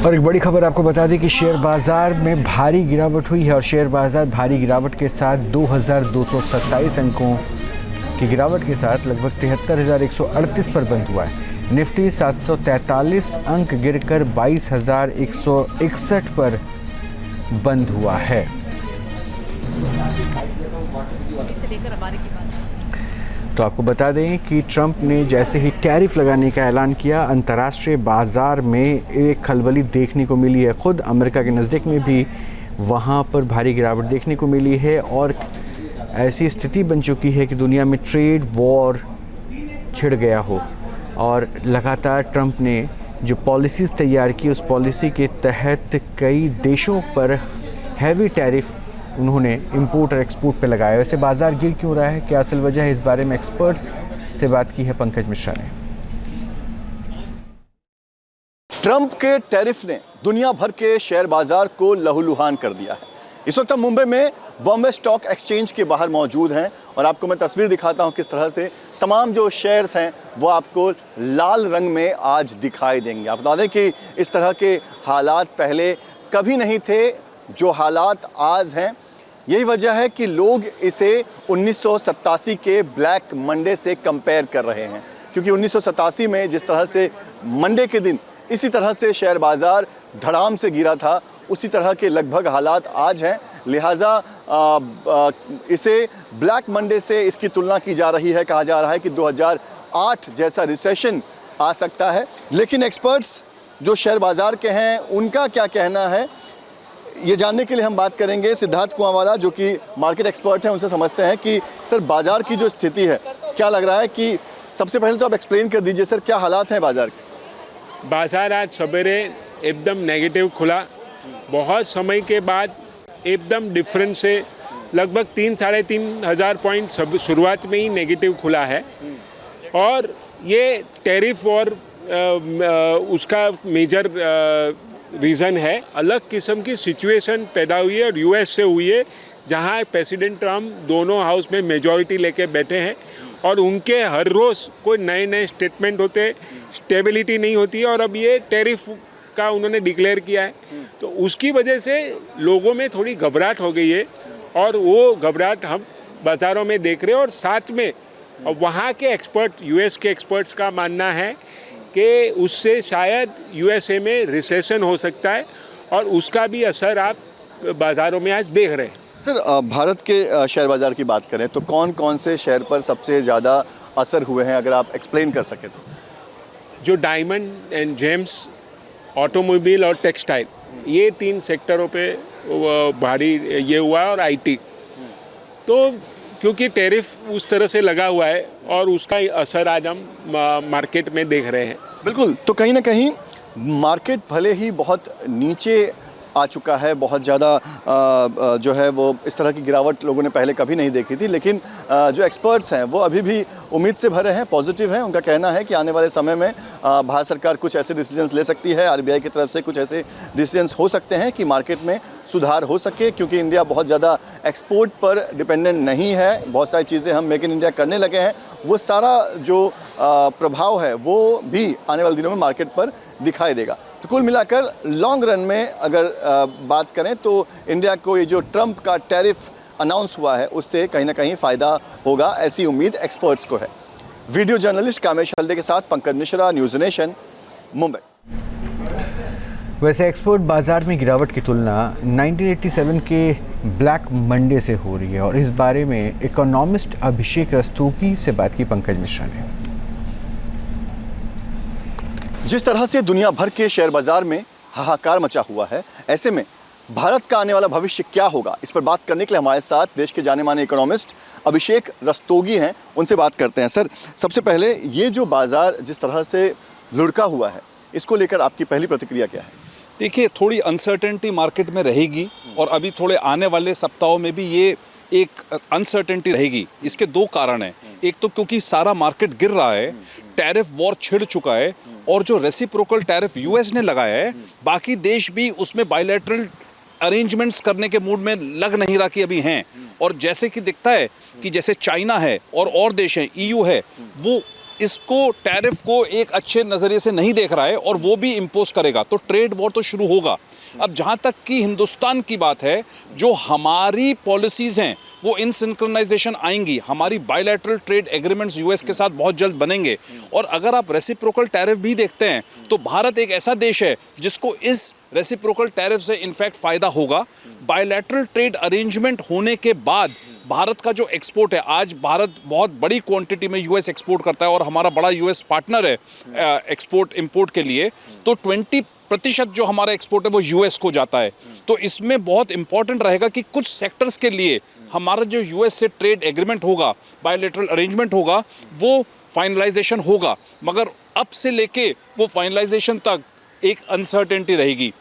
और एक बड़ी खबर आपको बता दें कि शेयर बाजार में भारी गिरावट हुई है और शेयर बाजार भारी गिरावट के साथ 2227 अंकों की गिरावट के साथ लगभग 73,138 पर बंद हुआ है। निफ्टी 743 अंक गिरकर 22,161 पर बंद हुआ है। तो आपको बता दें कि ट्रंप ने जैसे ही टैरिफ लगाने का ऐलान किया, अंतर्राष्ट्रीय बाज़ार में एक खलबली देखने को मिली है। ख़ुद अमेरिका के नज़दीक में भी वहाँ पर भारी गिरावट देखने को मिली है और ऐसी स्थिति बन चुकी है कि दुनिया में ट्रेड वॉर छिड़ गया हो। और लगातार ट्रंप ने जो पॉलिसीज़ तैयार की, उस पॉलिसी के तहत कई देशों पर हैवी टैरिफ उन्होंने इंपोर्ट और एक्सपोर्ट पे लगाया। वैसे बाजार गिर क्यों रहा है, क्या असल वजह है, इस बारे में एक्सपर्ट्स से बात की है पंकज मिश्रा ने। ट्रंप के टैरिफ ने दुनिया भर के शेयर बाजार को लहूलुहान कर दिया है। इस वक्त हम मुंबई में बॉम्बे स्टॉक एक्सचेंज के बाहर मौजूद हैं और आपको मैं तस्वीर दिखाता हूं किस तरह से तमाम जो शेयर्स हैं वो आपको लाल रंग में आज दिखाई देंगे। आप बता दें कि इस तरह के हालात पहले कभी नहीं थे जो हालात आज हैं। यही वजह है कि लोग इसे 1987 के ब्लैक मंडे से कंपेयर कर रहे हैं, क्योंकि 1987 में जिस तरह से मंडे के दिन इसी तरह से शेयर बाज़ार धड़ाम से गिरा था, उसी तरह के लगभग हालात आज हैं। लिहाजा इसे ब्लैक मंडे से इसकी तुलना की जा रही है। कहा जा रहा है कि 2008 जैसा रिसेशन आ सकता है। लेकिन एक्सपर्ट्स जो शेयर बाज़ार के हैं उनका क्या कहना है, ये जानने के लिए हम बात करेंगे सिद्धार्थ कुआंवाला, जो कि मार्केट एक्सपर्ट हैं। उनसे समझते हैं कि सर बाज़ार की जो स्थिति है, क्या लग रहा है कि सबसे पहले तो आप एक्सप्लेन कर दीजिए सर, क्या हालात हैं बाज़ार के। बाज़ार आज सवेरे एकदम नेगेटिव खुला, बहुत समय के बाद एकदम डिफरेंस से लगभग 3-3.5 हज़ार पॉइंट शुरुआत में ही नेगेटिव खुला है। और ये टैरिफ और उसका मेजर रीज़न है। अलग किस्म की सिचुएशन पैदा हुई है और यूएस से हुई है, जहां प्रेसिडेंट ट्रम्प दोनों हाउस में मेजॉरिटी लेके बैठे हैं और उनके हर रोज़ कोई नए नए स्टेटमेंट होते हैं, स्टेबिलिटी नहीं होती है। और अब ये टैरिफ का उन्होंने डिक्लेयर किया है, तो उसकी वजह से लोगों में थोड़ी घबराहट हो गई है और वो घबराहट हम बाज़ारों में देख रहे हैं। और साथ में वहाँ के एक्सपर्ट, यूएस के एक्सपर्ट्स का मानना है कि उससे शायद यूएसए में रिसेशन हो सकता है और उसका भी असर आप बाज़ारों में आज देख रहे हैं। सर भारत के शेयर बाज़ार की बात करें तो कौन कौन से शेयर पर सबसे ज़्यादा असर हुए हैं, अगर आप एक्सप्लेन कर सकें तो। जो डायमंड एंड जेम्स, ऑटोमोबाइल और टेक्सटाइल, ये 3 सेक्टरों पे भारी ये हुआ है। और आईटी तो क्योंकि टैरिफ उस तरह से लगा हुआ है और उसका असर आज हम मार्केट में देख रहे हैं। बिल्कुल, तो कहीं ना कहीं मार्केट भले ही बहुत नीचे आ चुका है, बहुत ज़्यादा जो है वो इस तरह की गिरावट लोगों ने पहले कभी नहीं देखी थी, लेकिन जो एक्सपर्ट्स हैं वो अभी भी उम्मीद से भरे हैं, पॉजिटिव हैं। उनका कहना है कि आने वाले समय में भारत सरकार कुछ ऐसे डिसीजंस ले सकती है, आरबीआई की तरफ से कुछ ऐसे डिसीजंस हो सकते हैं कि मार्केट में सुधार हो सके, क्योंकि इंडिया बहुत ज़्यादा एक्सपोर्ट पर डिपेंडेंट नहीं है। बहुत सारी चीज़ें हम मेक इन इंडिया करने लगे हैं, वो सारा जो प्रभाव है वो भी आने वाले दिनों में मार्केट पर दिखाई देगा। तो कुल मिलाकर लॉन्ग रन में अगर बात करें तो इंडिया को ये जो ट्रंप का टैरिफ अनाउंस हुआ है उससे कहीं ना कहीं फ़ायदा होगा, ऐसी उम्मीद एक्सपर्ट्स को है। वीडियो जर्नलिस्ट कामेश हल्दे के साथ पंकज मिश्रा, न्यूज़ नेशन, मुंबई। वैसे एक्सपोर्ट बाज़ार में गिरावट की तुलना 1987 के ब्लैक मंडे से हो रही है और इस बारे में इकोनॉमिस्ट अभिषेक रस्तोगी से बात की पंकज मिश्रा ने। जिस तरह से दुनिया भर के शेयर बाजार में हाहाकार मचा हुआ है, ऐसे में भारत का आने वाला भविष्य क्या होगा, इस पर बात करने के लिए हमारे साथ देश के जाने माने इकोनॉमिस्ट अभिषेक रस्तोगी हैं। उनसे बात करते हैं। सर, सबसे पहले ये जो बाजार जिस तरह से लुढ़का हुआ है, इसको लेकर आपकी पहली प्रतिक्रिया क्या है? देखिए, थोड़ी अनसर्टेनिटी मार्केट में रहेगी और अभी थोड़े आने वाले सप्ताहों में भी ये एक अनसर्टेनिटी रहेगी। इसके 2 कारण हैं। एक तो क्योंकि सारा मार्केट गिर रहा है, टैरिफ वॉर छिड़ चुका है और जो रेसिप्रोकल टैरिफ यूएस ने लगाया है, बाकी देश भी उसमें बायलैटरल अरेंजमेंट्स करने के मूड में लग नहीं रहा कि अभी हैं। और जैसे कि दिखता है कि जैसे चाइना है और देश हैं, ईयू है, वो इसको टैरिफ को एक अच्छे नज़रिए से नहीं देख रहा है और वो भी इम्पोज करेगा, तो ट्रेड वॉर तो शुरू होगा। अब जहाँ तक कि हिंदुस्तान की बात है, जो हमारी पॉलिसीज़ हैं वो इन सिंक्रोनाइजेशन आएंगी, हमारी बायलैटरल ट्रेड एग्रीमेंट्स यूएस के साथ बहुत जल्द बनेंगे। और अगर आप रेसिप्रोकल टैरिफ भी देखते हैं तो भारत एक ऐसा देश है जिसको इस रेसिप्रोकल टैरिफ से इनफैक्ट फ़ायदा होगा। बायलैटरल ट्रेड अरेंजमेंट होने के बाद भारत का जो एक्सपोर्ट है, आज भारत बहुत बड़ी क्वांटिटी में यूएस एक्सपोर्ट करता है और हमारा बड़ा यूएस पार्टनर है एक्सपोर्ट इंपोर्ट के लिए, तो 20% जो हमारा एक्सपोर्ट है वो यूएस को जाता है। तो इसमें बहुत इंपॉर्टेंट रहेगा कि कुछ सेक्टर्स के लिए हमारा जो यूएस से ट्रेड एग्रीमेंट होगा, बायलैटरल अरेंजमेंट होगा, वो फाइनलाइजेशन होगा, मगर अब से लेके वो फाइनलाइजेशन तक एक अनसर्टेनिटी रहेगी।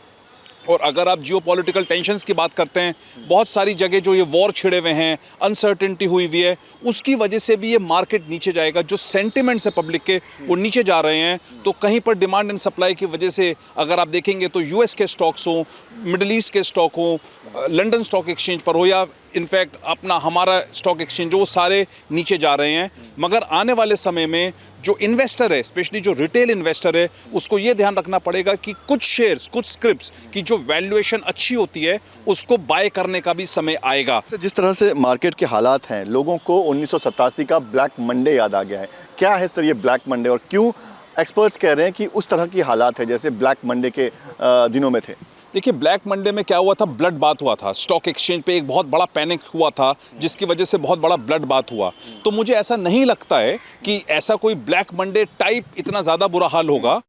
और अगर आप जियोपॉलिटिकल टेंशन्स की बात करते हैं, बहुत सारी जगह जो ये वॉर छिड़े हुए हैं, अनसर्टेनिटी हुई हुई है, उसकी वजह से भी ये मार्केट नीचे जाएगा। जो सेंटिमेंट्स है पब्लिक के वो नीचे जा रहे हैं। तो कहीं पर डिमांड एंड सप्लाई की वजह से अगर आप देखेंगे तो यूएस के स्टॉक्स हो, मिडल ईस्ट के स्टॉक हो, लंदन स्टॉक एक्सचेंज पर हो, या इनफैक्ट अपना हमारा स्टॉक एक्सचेंज, वो सारे नीचे जा रहे हैं। मगर आने वाले समय में जो इन्वेस्टर है, स्पेशली जो रिटेल इन्वेस्टर है, उसको ये ध्यान रखना पड़ेगा कि कुछ शेयर्स, कुछ स्क्रिप्ट्स की जो वैल्यूएशन अच्छी होती है उसको बाय करने का भी समय आएगा। जिस तरह से मार्केट के हालात हैं, लोगों को 1987 का ब्लैक मंडे याद आ गया है। क्या है सर ये ब्लैक मंडे, और क्यों एक्सपर्ट्स कह रहे हैं कि उस तरह की हालात है जैसे ब्लैक मंडे के दिनों में थे? देखिए, ब्लैक मंडे में क्या हुआ था, ब्लड बात हुआ था। स्टॉक एक्सचेंज पे एक बहुत बड़ा पैनिक हुआ था जिसकी वजह से बहुत बड़ा ब्लड बात हुआ। तो मुझे ऐसा नहीं लगता है कि ऐसा कोई ब्लैक मंडे टाइप इतना ज़्यादा बुरा हाल होगा।